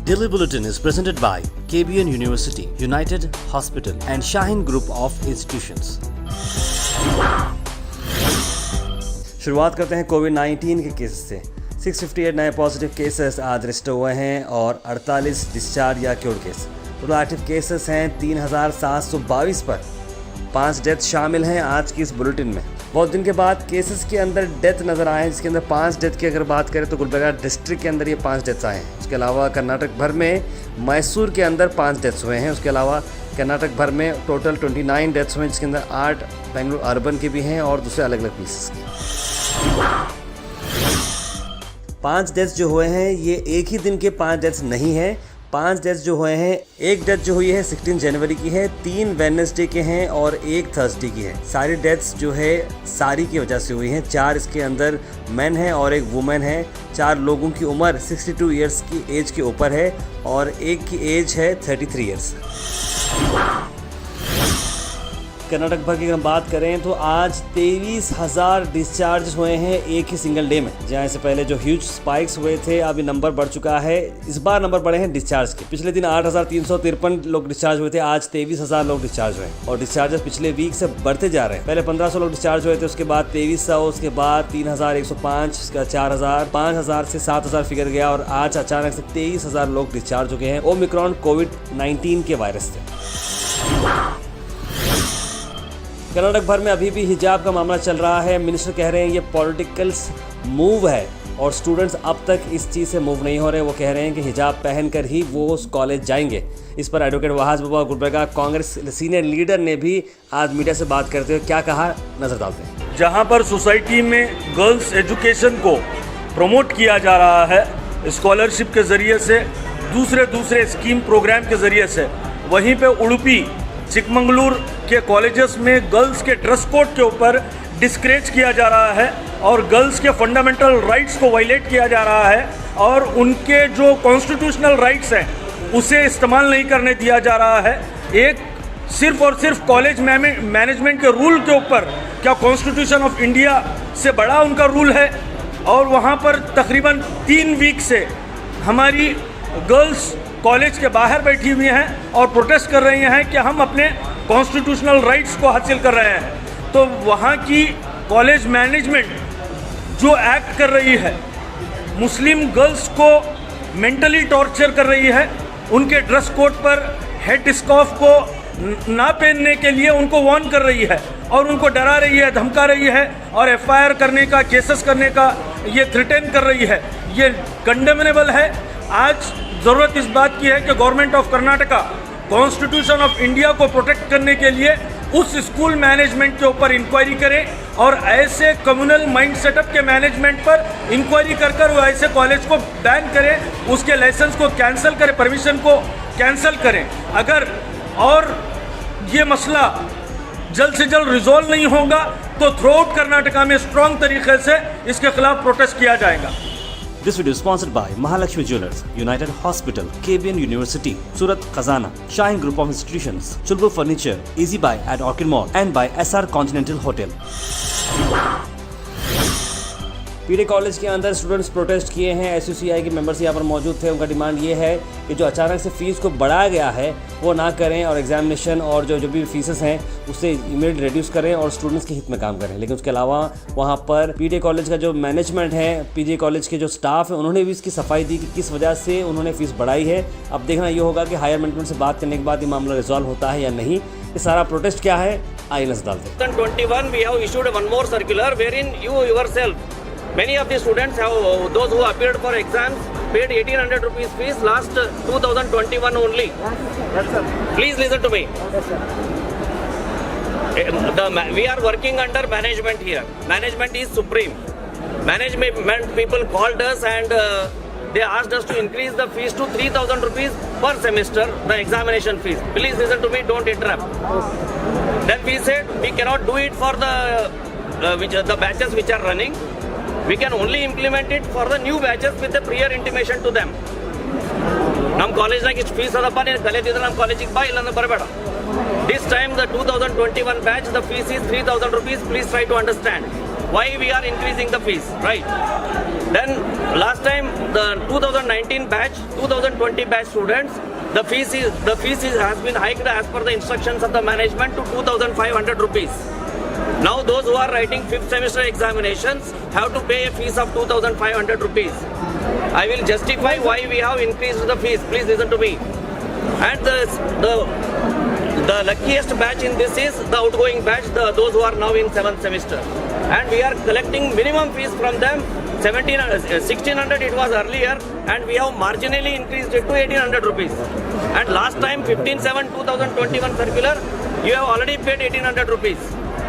Daily Bulletin is presented by KBN University, United Hospital and Shaheen Group of Institutions. शुरुआत करते हैं कोविड-19 के cases से। 658 नए पॉजिटिव केसेस आज रजिस्टर हुए हैं और 48 डिस्चार्ज या cured case. Total active cases हैं 3722 पर। 5 डेथ शामिल हैं आज की इस बुलेटिन में। बहुत दिन के बाद केसेस के अंदर डेथ नज़र आए हैं, जिसके अंदर 5 डेथ की अगर बात करें तो गुलबर्गा डिस्ट्रिक्ट के अंदर ये 5 डेथ्स आए हैं। उसके अलावा कर्नाटक भर में मैसूर के अंदर 5 डेथ्स हुए हैं। उसके अलावा कर्नाटक भर में टोटल 29 डेथ्स हुए हैं, जिसके अंदर 8 बेंगलुरु अर्बन के भी हैं और दूसरे अलग अलग प्लेसेस के। 5 डेथ्स जो हुए हैं ये एक ही दिन के 5 डेथ्स नहीं हैं। 5 डेथ्स जो हुए हैं, एक डेथ जो हुई है 16 जनवरी की है, 3 वेडनेसडे के हैं और 1 थर्सडे की है। सारी डेथ्स जो है सारी की वजह से हुई हैं। 4 इसके अंदर मैन हैं और 1 वुमेन है। 4 लोगों की उम्र 62 ईयर्स की एज के ऊपर है और एक की एज है 33 ईयर्स। कर्नाटक भर की अगर बात करें तो आज 23,000 डिस्चार्ज हुए हैं एक ही सिंगल डे में। जहाँ इससे पहले जो ह्यूज स्पाइक्स हुए थे, अब ये नंबर बढ़ चुका है। इस बार नंबर बढ़े हैं डिस्चार्ज के। पिछले दिन 8,353 लोग डिस्चार्ज हुए थे, आज 23,000 लोग डिस्चार्ज हुए और डिस्चार्जेस पिछले वीक से बढ़ते जा रहे हैं। पहले 1,500 लोग डिस्चार्ज हुए थे, उसके बाद 2,300, उसके बाद 3,105, उसका 4,000, 5,000 से 7,000 फिगर गया और आज अचानक से 23,000 लोग डिस्चार्ज हो गए हैं ओमिक्रॉन कोविड-19 के वायरस से। कर्नाटक भर में अभी भी हिजाब का मामला चल रहा है। मिनिस्टर कह रहे हैं ये पॉलिटिकल मूव है और स्टूडेंट्स अब तक इस चीज़ से मूव नहीं हो रहे। वो कह रहे हैं कि हिजाब पहनकर ही वो उस कॉलेज जाएंगे। इस पर एडवोकेट वहाज बाबा गुलबर्गा कांग्रेस सीनियर लीडर ने भी आज मीडिया से बात करते हुए क्या कहा, नजर डालते हैं। जहां पर सोसाइटी में गर्ल्स एजुकेशन को प्रमोट किया जा रहा है स्कॉलरशिप के ज़रिए से, दूसरे स्कीम प्रोग्राम के ज़रिए से, वहीं पे उडुपी चिकमंगलुरु के कॉलेजेस में गर्ल्स के ड्रेस कोड के ऊपर डिस्करेज किया जा रहा है और गर्ल्स के फंडामेंटल राइट्स को वायलेट किया जा रहा है और उनके जो कॉन्स्टिट्यूशनल राइट्स हैं उसे इस्तेमाल नहीं करने दिया जा रहा है। एक सिर्फ और सिर्फ कॉलेज मैनेजमेंट के रूल के ऊपर क्या कॉन्स्टिट्यूशन ऑफ इंडिया से बड़ा उनका रूल है। और वहाँ पर तकरीबन 3 वीक से हमारी गर्ल्स कॉलेज के बाहर बैठी हुई हैं और प्रोटेस्ट कर रही हैं कि हम अपने कॉन्स्टिट्यूशनल राइट्स को हासिल कर रहे हैं। तो वहाँ की कॉलेज मैनेजमेंट जो एक्ट कर रही है, मुस्लिम गर्ल्स को मेंटली टॉर्चर कर रही है, उनके ड्रेस कोड पर हेड स्कार्फ को ना पहनने के लिए उनको वार्न कर रही है और उनको डरा रही है, धमका रही है और FIR करने का, केसेस करने का ये थ्रेटन कर रही है। ये कंडेमनेबल है। आज ज़रूरत इस बात की है कि government of Karnataka constitution of India को प्रोटेक्ट करने के लिए उस स्कूल मैनेजमेंट के ऊपर इंक्वायरी करे और ऐसे कम्युनल माइंड सेटअप के मैनेजमेंट पर इंक्वायरी कर वो ऐसे कॉलेज को बैन करे, उसके लाइसेंस को कैंसिल करे, परमिशन को कैंसिल करें। अगर और ये मसला जल्द से जल्द रिजॉल्व नहीं होगा तो थ्रू आउट कर्नाटका में स्ट्रॉन्ग तरीके से इसके खिलाफ प्रोटेस्ट किया जाएगा। This video is sponsored by Mahalakshmi Jewelers, United Hospital, KBN University, Surat Khazana, Shaheen Group of Institutions, Chulbul Furniture, Easy Buy at Orchid Mall and by SR Continental Hotel. पीडे college के अंदर students protest किए हैं। SUCI के members यहाँ पर मौजूद थे। उनका डिमांड ये है कि जो अचानक से फ़ीस को बढ़ाया गया है वो ना करें और एग्जामिनेशन और जो भी फीसेस हैं उससे इमीडिएट रिड्यूस करें और स्टूडेंट्स के हित में काम करें। लेकिन उसके अलावा वहाँ पर पीडे कॉलेज का जो मैनेजमेंट है, पीडे कॉलेज के जो स्टाफ है, उन्होंने भी इसकी सफाई दी कि किस वजह से उन्होंने फ़ीस बढ़ाई है। अब देखना ये होगा कि हायर मैनेजमेंट से बात करने के बाद ये मामला रिजॉल्व होता है या नहीं। ये सारा प्रोटेस्ट क्या है, आइए नजर डालते हैं। 2021 we have issued one more circular wherein you yourself, many of the students have, those who appeared for exams, paid 1,800 rupees fees last 2021 only. Yes, sir. Please listen to me. Yes, sir. We are working under management here. Management is supreme. Management people called us and they asked us to increase the fees to 3,000 rupees per semester, the examination fees. Please listen to me, don't interrupt. Then we said we cannot do it for the batches which are running. We can only implement it for the new batches with the prior intimation to them. ನಮ್ಮ ಕಾಲೇಜ್ನಾಗ ಇಷ್ಟು fees ಅದಪ್ಪ, ನೀನು ಕಲಿತಿದ್ರೆ ನಮ್ಮ ಕಾಲೇಜಿಗೆ ಬಾ, ಇಲ್ಲಾಂದ್ರೆ ಬರಬೇಡ. This time the 2021 batch, the fees is 3,000 rupees. Please try to understand why we are increasing the fees, right? Then last time the 2019 batch, 2020 batch students, the fees has been hiked as per the instructions of the management to 2,500 rupees. Now those who are writing 5th semester examinations have to pay a fees of 2,500 rupees. I will justify why we have increased the fees. Please listen to me. And the luckiest batch in this is the outgoing batch, those who are now in 7th semester. And we are collecting minimum fees from them. 1,600 it was earlier, and we have marginally increased it to 1,800 rupees. And last time 15/7/2021 circular, you have already paid 1,800 rupees.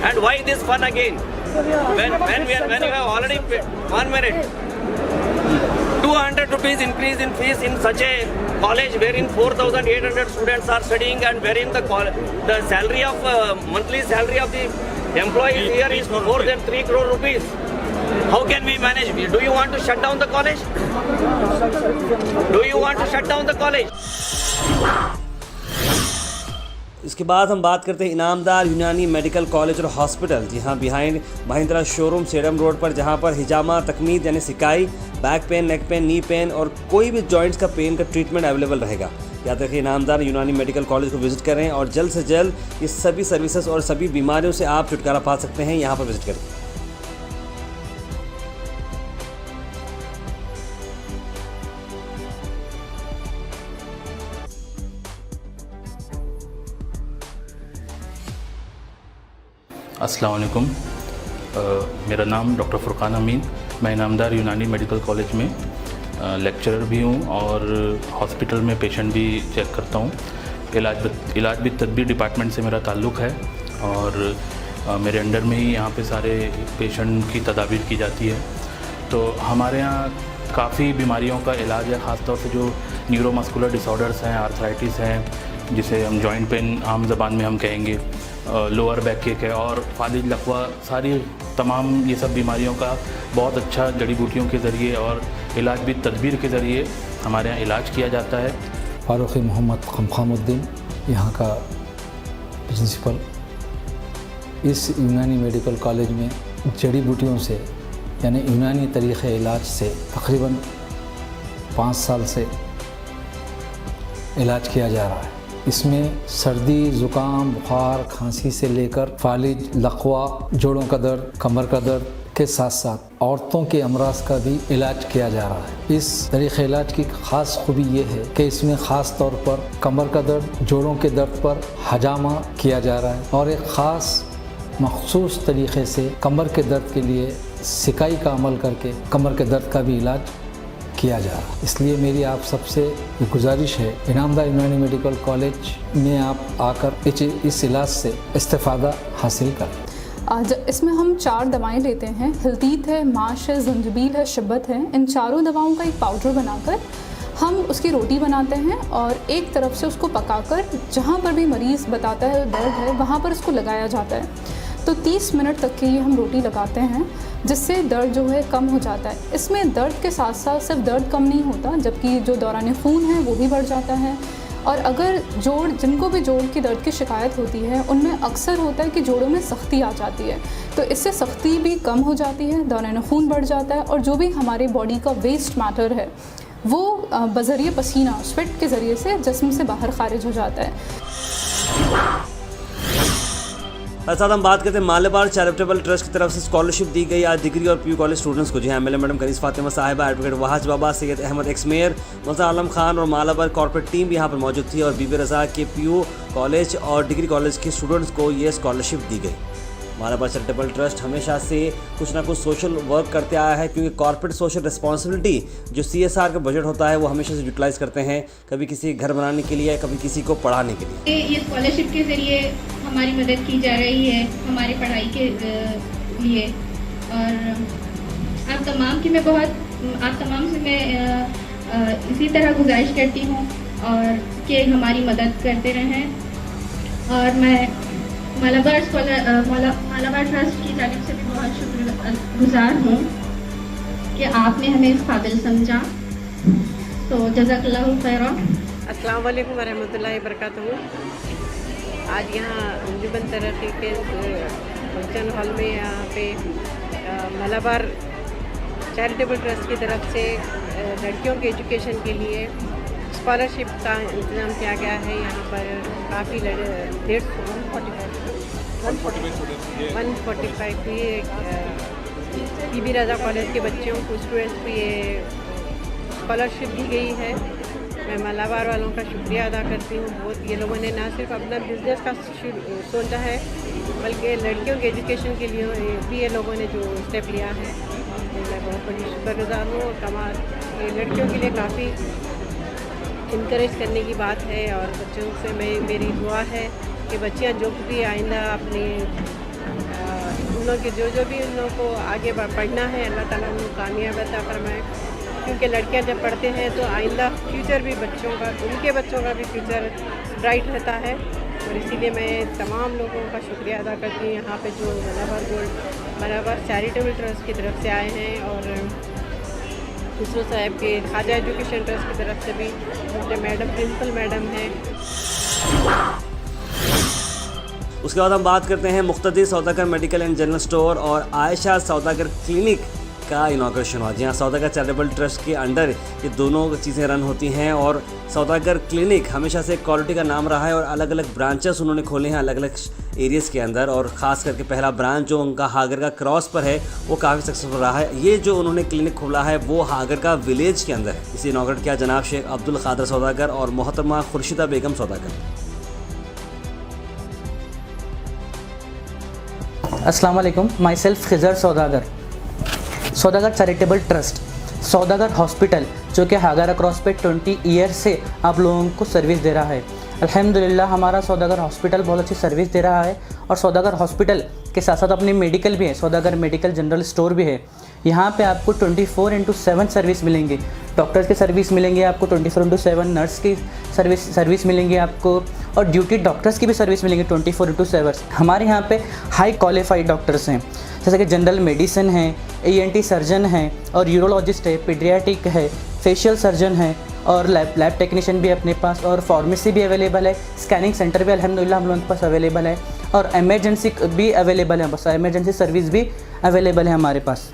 And why this fun again? When you have already paid, 1 minute, 200 rupees increase in fees in such a college wherein 4,800 students are studying, and wherein the salary of monthly salary of the employees here is more than 3 crore rupees. How can we manage? Do you want to shut down the college? Do you want to shut down the college? इसके बाद हम बात करते हैं इनामदार यूनानी medical college और hospital. जी हाँ, behind Mahindra showroom sedum road पर, जहाँ पर हिजामा तकमीद यानी सिकाई, back pain, neck pain, knee pain और कोई भी जॉइंट्स का पेन का ट्रीटमेंट अवेलेबल रहेगा। याद रखिए, इनामदार यूनानी मेडिकल कॉलेज को विजिट करें और जल्द से जल्द ये सभी सर्विसेज और सभी बीमारियों से आप छुटकारा पा सकते हैं यहाँ पर विजिट करके। अस्सलाम वालेकुम। मेरा नाम डॉक्टर फुरकान अमीन। मैं इनामदार यूनानी मेडिकल कॉलेज में लेक्चरर भी हूँ और हॉस्पिटल में पेशेंट भी चेक करता हूँ। इलाज भी तदबीर डिपार्टमेंट से मेरा ताल्लुक़ है और मेरे अंडर में ही यहाँ पे सारे पेशेंट की तदाबीर की जाती है। तो हमारे यहाँ काफ़ी बीमारियों का इलाज है, ख़ासतौर से जो न्यूरोमस्कुलर डिसऑर्डर्स हैं, आर्थराइटिस हैं, जिसे हम जॉइंट पेन आम ज़बान में हम कहेंगे, लोअर बैक केक है और फालिज लकवा, सारी तमाम ये सब बीमारियों का बहुत अच्छा जड़ी बूटियों के ज़रिए और इलाज भी तदबीर के ज़रिए हमारे यहाँ इलाज किया जाता है। फारूक मोहम्मद खमखामुद्दीन यहाँ का प्रिंसिपल। इस यूनानी मेडिकल कॉलेज में जड़ी बूटियों से यानी यूनानी तरीक़े इलाज से तकरीबन 5 साल से इलाज किया जा रहा है। इसमें सर्दी, ज़ुकाम, बुखार, खांसी से लेकर फालिज, लकवा, जोड़ों का दर्द, कमर का दर्द के साथ साथ औरतों के अमराज का भी इलाज किया जा रहा है। इस तरीक़े इलाज की ख़ास खूबी ये है कि इसमें ख़ास तौर पर कमर का दर्द, जोड़ों के दर्द पर हजामा किया जा रहा है और एक ख़ास मखसूस तरीक़े से कमर के दर्द के लिए सिकाई का अमल करके कमर के दर्द का भी इलाज किया जा रहा है। इसलिए मेरी आप सबसे गुजारिश है, इनामदार यूनानी मेडिकल कॉलेज में आप आकर इस इलाज से इस्तेफ़ादा हासिल करें। आज इसमें हम 4 दवाएं लेते हैं। हल्दीत है, माश है, जंजबील है, शब्बत है। इन चारों दवाओं का एक पाउडर बनाकर हम उसकी रोटी बनाते हैं और एक तरफ से उसको पकाकर जहाँ पर भी मरीज़ बताता है दर्द है वहाँ पर उसको लगाया जाता है। तो 30 मिनट तक के लिए हम रोटी लगाते हैं, जिससे दर्द जो है कम हो जाता है। इसमें दर्द के साथ साथ सिर्फ दर्द कम नहीं होता, जबकि जो दौरान खून है वो भी बढ़ जाता है। और अगर जिनको भी जोड़ की दर्द की शिकायत होती है, उनमें अक्सर होता है कि जोड़ों में सख्ती आ जाती है, तो इससे सख्ती भी कम हो जाती है, दौरान खून बढ़ जाता है और जो भी हमारी बॉडी का वेस्ट मैटर है वो बज़रिए पसीना, स्वेट के ज़रिए से जिस्म से बाहर खारिज हो जाता है। साथ हम बात करते हैं मालाबार चैरिटेबल ट्रस्ट की तरफ से स्कॉलरशिप दी गई आज डिग्री और पीयू कॉलेज स्टूडेंट्स को। जी हाँ, एमएलए मैडम कनीज़ फातिमा साहिबा, एडवोकेट वहाज बाबा, सैयद अहमद एक्स मेयर, मज़ा आलम खान और मालाबार कॉर्पोरेट टीम भी यहाँ पर मौजूद थी और बीबी रज़ा के पीयू कॉलेज और डिग्री कॉलेज के स्टूडेंट्स को ये स्कॉलरशिप दी गई। मालाबार चैरिटेबल ट्रस्ट हमेशा से कुछ ना कुछ सोशल वर्क करते आया है, क्योंकि कॉर्पोरेट सोशल रिस्पॉन्सिबिलिटी जो CSR का बजट होता है वो हमेशा से यूटिलाइज़ करते हैं, कभी किसी घर बनाने के लिए, कभी किसी को पढ़ाने के लिए। ये स्कॉलरशिप के ज़रिए हमारी मदद की जा रही है हमारी पढ़ाई के लिए और आप तमाम से मैं इसी तरह गुजारिश करती हूँ और कि हमारी मदद करते रहें। और मैं मालाबार ट्रस्ट की जानिब से भी बहुत शुक्रगुजार हूँ कि आपने हमें इस काबिल समझा। तो जज़ाकल्लाहु खैरन। अस्सलाम वालेकुम वरहमतुल्लाहि वबरकातुहू। आज यहाँ अंजुमन तरक्की के फंक्शन हॉल में यहाँ पे मालाबार चैरिटेबल ट्रस्ट की तरफ से लड़कियों के एजुकेशन के लिए स्कॉलरशिप का इंतज़ाम किया गया है। यहाँ पर काफ़ी 145 भी पीबी रज़ा कॉलेज के बच्चों को स्टूडेंट्स को ये स्कॉलरशिप दी गई है। मैं मालाबार वालों का शुक्रिया अदा करती हूँ बहुत। ये लोगों ने ना सिर्फ अपना बिजनेस का सोचा है बल्कि लड़कियों के एजुकेशन के लिए भी ये लोगों ने जो स्टेप लिया है मैं बहुत बड़ी शुक्रगुजार हूँ। और कमाल ये लड़कियों के लिए काफ़ी इनकरेज करने की बात है। और बच्चों से मेरी दुआ है कि बच्चियाँ जो भी आइंदा अपनी उन लोगों के जो भी उन लोगों को आगे पढ़ना है अल्लाह ताला उनको कामयाब अता फरमाए। क्योंकि लड़कियां जब पढ़ते हैं तो आइंदा फ्यूचर भी बच्चों का उनके बच्चों का भी फ्यूचर ब्राइट रहता है। और इसीलिए मैं तमाम लोगों का शुक्रिया अदा करती हूँ यहाँ पे जो मलाबार चैरिटेबल ट्रस्ट की तरफ से आए हैं और खुसरो साहब के ख्वाजा एजुकेशन ट्रस्ट की तरफ से भी उनके मैडम प्रिंसिपल मैडम हैं। उसके बाद हम बात करते हैं मुख्तदिर सौदागर मेडिकल एंड जनरल स्टोर और आयशा सौदागर क्लिनिक का इनॉग्रेशन हुआ। जी हाँ, सौदागर चैरिटेबल ट्रस्ट के अंडर ये दोनों चीज़ें रन होती हैं और सौदागर क्लिनिक हमेशा से क्वालिटी का नाम रहा है और अलग अलग ब्रांचेस उन्होंने खोले हैं अलग अलग एरियाज़ के अंदर। और ख़ास करके पहला ब्रांच जो उनका हागर का क्रॉस पर है वो काफ़ी सक्सेसफुल रहा है। ये जो उन्होंने क्लिनिक खोला है वो हागर का विलेज के अंदर है। इसे इनॉग्रेट किया जनाब शेख अब्दुल क़ादिर सौदागर और मोहतरमा खुर्शीदा बेगम सौदागर। अस्सलाम वालेकुम, my self Khizar Saudagar charitable trust, Saudagar hospital जो कि हागारा क्रॉस पे 20 ईयर से आप लोगों को सर्विस दे रहा है। अल्हम्दुलिल्लाह हमारा सौदागर हॉस्पिटल बहुत अच्छी सर्विस दे रहा है और सौदागर हॉस्पिटल के साथ साथ अपनी मेडिकल भी है, सौदागर मेडिकल जनरल स्टोर भी है। यहाँ पे आपको 24/7 सर्विस मिलेंगी। डॉक्टर्स की सर्विस मिलेंगी आपको 24/7, नर्स की सर्विस मिलेंगी आपको और ड्यूटी डॉक्टर्स की भी सर्विस मिलेंगी 24/7। हमारे यहाँ पे हाई क्वालिफाइड डॉक्टर्स हैं जैसे कि जनरल मेडिसिन है, ENT सर्जन है और यूरोलॉजिस्ट है, पीडियाट्रिक है, फेशियल सर्जन है और लैब टेक्नीशियन भी अपने पास और फार्मेसी भी अवेलेबल है। स्कैनिंग सेंटर भी अल्हम्दुलिल्लाह हम लोगों के पास अवेलेबल है और एमरजेंसी भी अवेलेबल है, बस एमरजेंसी सर्विस भी अवेलेबल है हमारे पास।